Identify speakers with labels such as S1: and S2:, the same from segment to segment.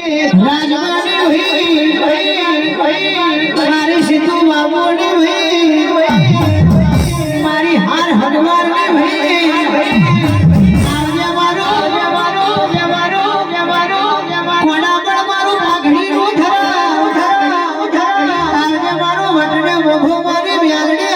S1: રાજમાને મારી સીધુ બાબુને મારી હાર હડવારને આવજે મારો કોડાપણ મારું પાઘડીનું ધરા આવજે મારો વટને મોભો મારી વ્યાગડી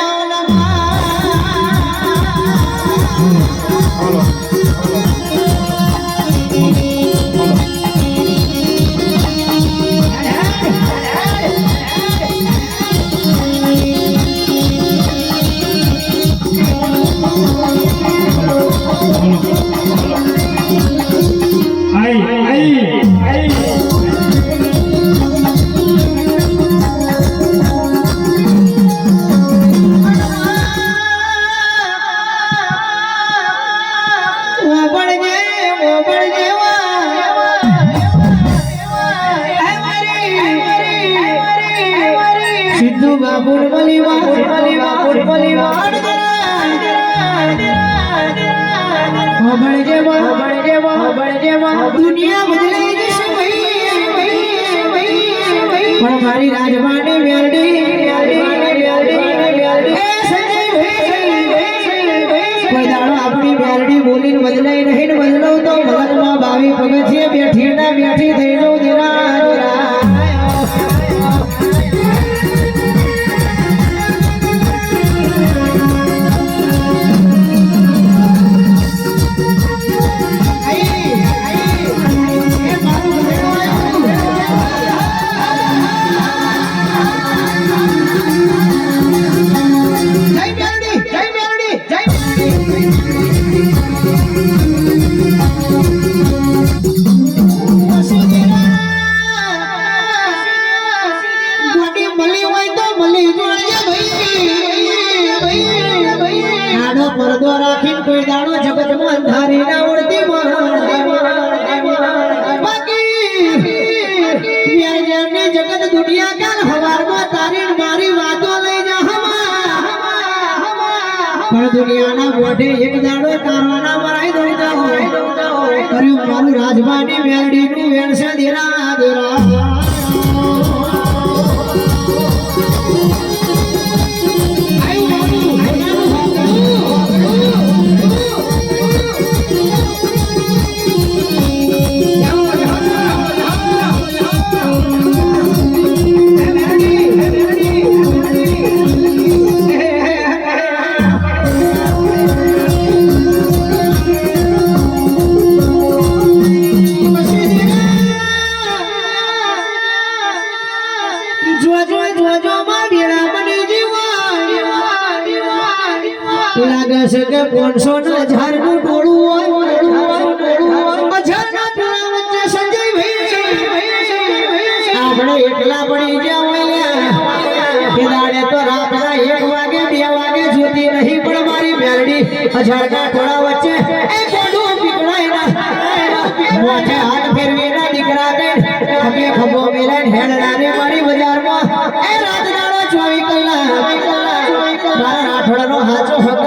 S1: સિદ્ધુ બાબુર બલીવા દુનિયા બદલાઈ જશે પણ મારી રાજમાની મેરડી કોઈ દાડો આપણી મેરડી બોલીને બદલાઈ નહીં બદલો તો મગજમાં બાવી પગથિયે બેઠી ના બેઠી થઈ જવું પડદો રાખીને કોઈ દાડો જગતમાં અંધારી ના ઉડતી બાકી જગત દુનિયા કાલ હવારમાં તારી મારી વાતો લઈ જા પણ દુનિયાના મોઢે એક દાડો તારવાના મરાઈ દઉં કર્યું મારું રાજમાની મેરડીનું વેણસે દેરા લાગે છે કે 500,000 નું ટોળું હોય 1000 ના વચ્ચે સંજયભાઈ આપણે એકલા પડી ગયા હોય કે દાડે તો રાતના 1 વાગે 2 વાગે જોતી નહીં પણ મારી મેરડી 1000 ના ટોળા વચ્ચે એ કોડું પીકડાય ના મોઢે હાથ ફેરવી ના દીકરા કે અમે ખભો મેલાને હેડનારી મારી બજારમાં એ રાત દાડો 24 કલાક મારા રાઠોડાનો હાચો હક